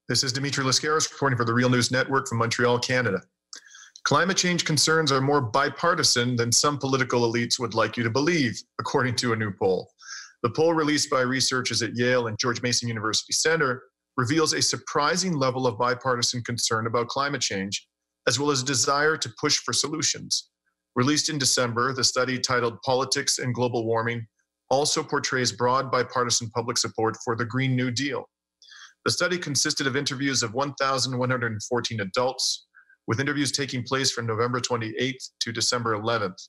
This is Dimitri Lascaris reporting for the Real News Network from Montreal, Canada. Climate change concerns are more bipartisan than some political elites would like you to believe, according to a new poll. The poll released by researchers at Yale and George Mason University Center reveals a surprising level of bipartisan concern about climate change, as well as a desire to push for solutions. Released in December, the study titled Politics and Global Warming also portrays broad bipartisan public support for the Green New Deal. The study consisted of interviews of 1,114 adults, with interviews taking place from November 28th to December 11th.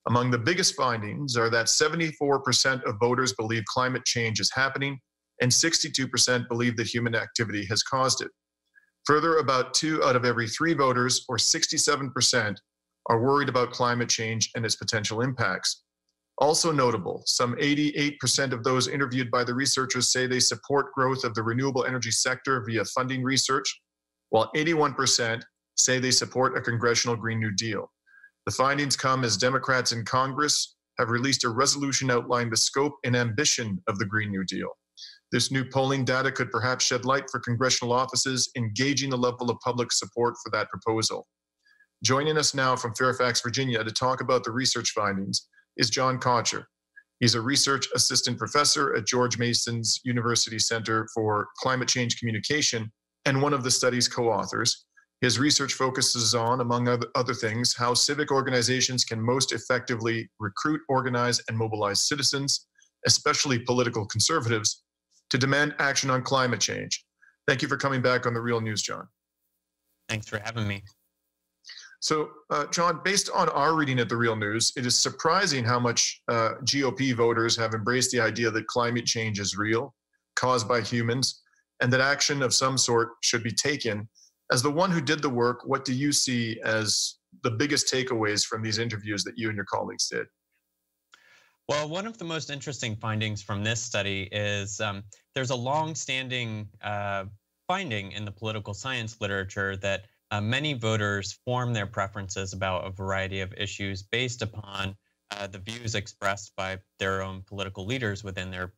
Among the biggest findings are that 74% of voters believe climate change is happening, and 62% believe that human activity has caused it. Further, about 2 out of every 3 voters, or 67%, are worried about climate change and its potential impacts. Also notable, some 88% of those interviewed by the researchers say they support growth of the renewable energy sector via funding research, while 81% say they support a congressional Green New Deal. The findings come as Democrats in Congress have released a resolution outlining the scope and ambition of the Green New Deal. This new polling data could perhaps shed light for congressional offices engaging the level of public support for that proposal. Joining us now from Fairfax, Virginia to talk about the research findings is John Kocher. He's a research assistant professor at George Mason's University Center for Climate Change Communication and one of the study's co-authors. His research focuses on, among other things, how civic organizations can most effectively recruit, organize, and mobilize citizens, especially political conservatives, to demand action on climate change. Thank you for coming back on The Real News, John. Thanks for having me. So, John, based on our reading at The Real News, it is surprising how much GOP voters have embraced the idea that climate change is real, caused by humans, and that action of some sort should be taken. As the one who did the work, what do you see as the biggest takeaways from these interviews that you and your colleagues did? Well, one of the most interesting findings from this study is there's a long-standing finding in the political science literature that many voters form their preferences about a variety of issues based upon the views expressed by their own political leaders within their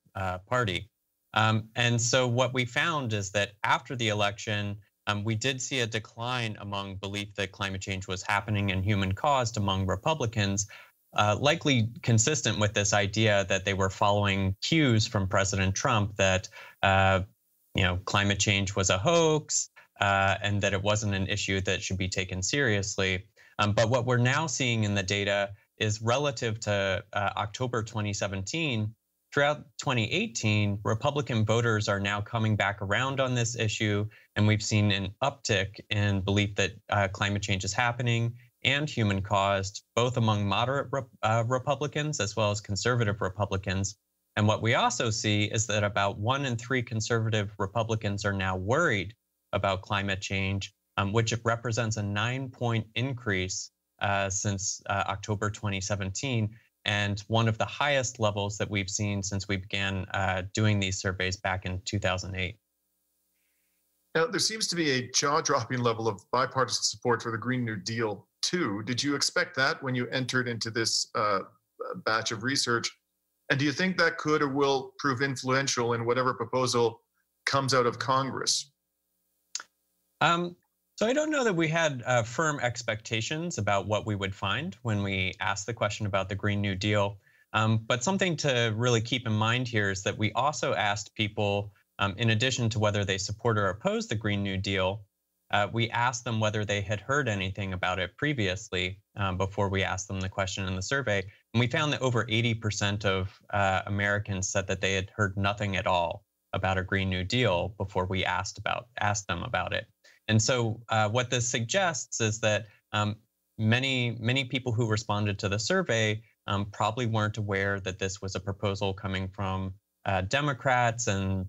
party. And so what we found is that after the election, we did see a decline among belief that climate change was happening and human-caused among Republicans, likely consistent with this idea that they were following cues from President Trump that climate change was a hoax, and that it wasn't an issue that should be taken seriously. But what we're now seeing in the data is relative to October 2017, throughout 2018, Republican voters are now coming back around on this issue, and we've seen an uptick in belief that climate change is happening and human-caused, both among moderate Republicans as well as conservative Republicans. And what we also see is that about 1 in 3 conservative Republicans are now worried about climate change, which represents a 9-point increase since October 2017, and one of the highest levels that we've seen since we began doing these surveys back in 2008. Now, there seems to be a jaw-dropping level of bipartisan support for the Green New Deal, too. Did you expect that when you entered into this batch of research? And do you think that could or will prove influential in whatever proposal comes out of Congress? So I don't know that we had firm expectations about what we would find when we asked the question about the Green New Deal. But something to really keep in mind here is that we also asked people, in addition to whether they support or oppose the Green New Deal, we asked them whether they had heard anything about it previously before we asked them the question in the survey. And we found that over 80% of Americans said that they had heard nothing at all about a Green New Deal before we asked them about it. And so what this suggests is that many people who responded to the survey probably weren't aware that this was a proposal coming from Democrats and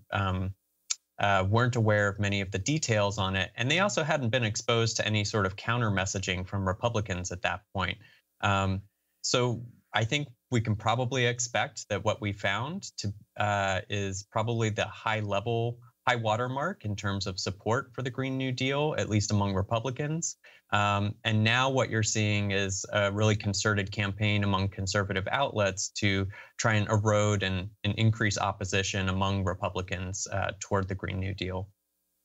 weren't aware of many of the details on it. And they also hadn't been exposed to any sort of counter messaging from Republicans at that point. So I think we can probably expect that what we found is probably the high watermark in terms of support for the Green New Deal, at least among Republicans. And now what you're seeing is a really concerted campaign among conservative outlets to try and erode and increase opposition among Republicans toward the Green New Deal.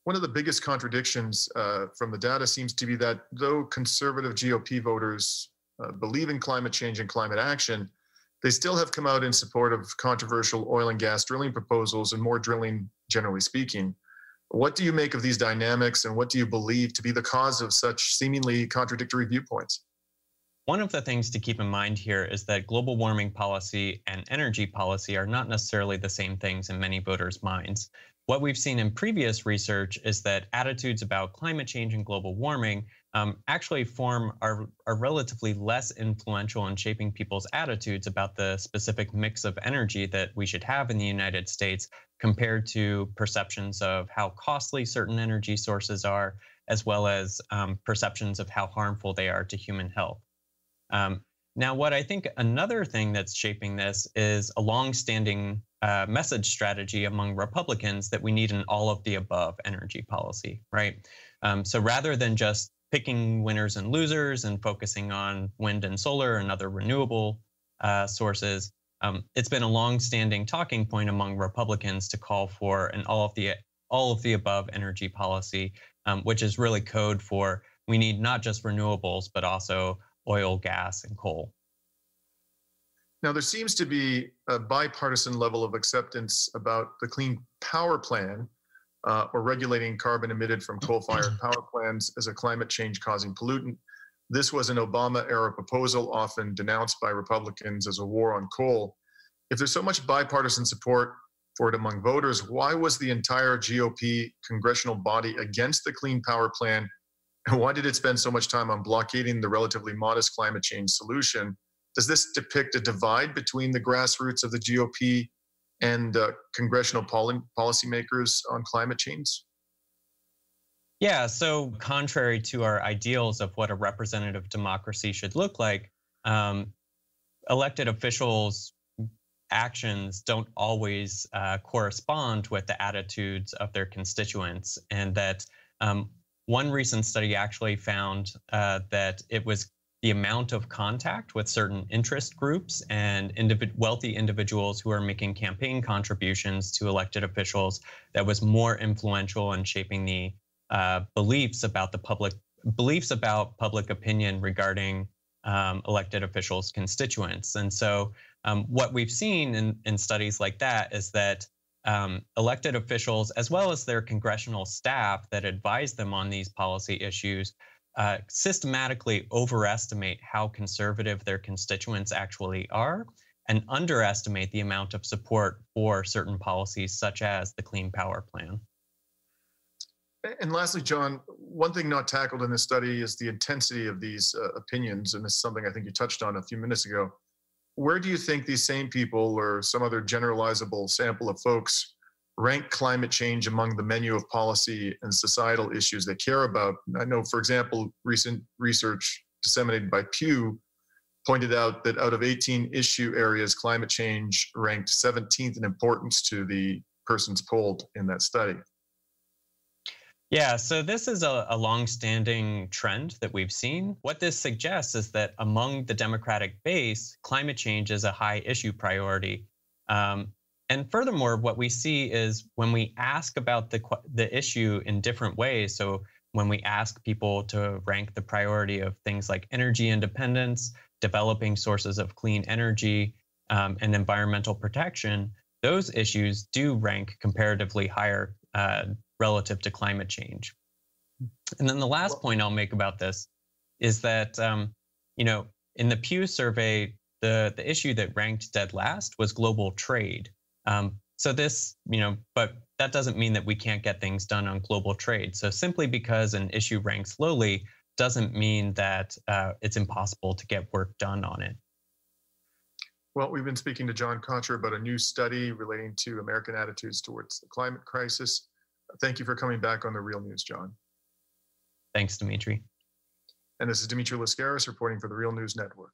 One of the biggest contradictions from the data seems to be that though conservative GOP voters believe in climate change and climate action, they still have come out in support of controversial oil and gas drilling proposals and more drilling, generally speaking. What do you make of these dynamics, and what do you believe to be the cause of such seemingly contradictory viewpoints? One of the things to keep in mind here is that global warming policy and energy policy are not necessarily the same things in many voters' minds. What we've seen in previous research is that attitudes about climate change and global warming actually are relatively less influential in shaping people's attitudes about the specific mix of energy that we should have in the United States compared to perceptions of how costly certain energy sources are, as well as perceptions of how harmful they are to human health. Now, what I think another thing that's shaping this is a long-standing message strategy among Republicans that we need an all-of-the-above energy policy, right? So rather than just picking winners and losers and focusing on wind and solar and other renewable sources, it's been a long-standing talking point among Republicans to call for an all-of-the-above energy policy, which is really code for we need not just renewables, but also oil, gas, and coal. Now, there seems to be a bipartisan level of acceptance about the Clean Power Plan, or regulating carbon emitted from coal-fired power plants as a climate change-causing pollutant. This was an Obama-era proposal, often denounced by Republicans as a war on coal. If there's so much bipartisan support for it among voters, why was the entire GOP congressional body against the Clean Power Plan? And why did it spend so much time on blockading the relatively modest climate change solution? Does this depict a divide between the grassroots of the GOP and congressional policymakers on climate change? Yeah, so contrary to our ideals of what a representative democracy should look like, elected officials' actions don't always correspond with the attitudes of their constituents, and that one recent study actually found that it was the amount of contact with certain interest groups and wealthy individuals who are making campaign contributions to elected officials that was more influential in shaping the beliefs about public opinion regarding elected officials' constituents. And so what we've seen in studies like that is that elected officials, as well as their congressional staff that advise them on these policy issues, systematically overestimate how conservative their constituents actually are and underestimate the amount of support for certain policies, such as the Clean Power Plan. And lastly, John, one thing not tackled in this study is the intensity of these opinions, and this is something I think you touched on a few minutes ago. Where do you think these same people or some other generalizable sample of folks rank climate change among the menu of policy and societal issues they care about? I know, for example, recent research disseminated by Pew pointed out that out of 18 issue areas, climate change ranked 17th in importance to the persons polled in that study. Yeah, so this is a long-standing trend that we've seen. What this suggests is that among the Democratic base, climate change is a high issue priority. And furthermore, what we see is when we ask about the issue in different ways, so when we ask people to rank the priority of things like energy independence, developing sources of clean energy, and environmental protection, those issues do rank comparatively higher relative to climate change. And then the last point I'll make about this is that, in the Pew survey, the issue that ranked dead last was global trade. So this, but that doesn't mean that we can't get things done on global trade. So simply because an issue ranks lowly doesn't mean that it's impossible to get work done on it. Well, we've been speaking to John Contra about a new study relating to American attitudes towards the climate crisis. Thank you for coming back on The Real News, John. Thanks, Dimitri. And this is Dimitri Lascaris reporting for The Real News Network.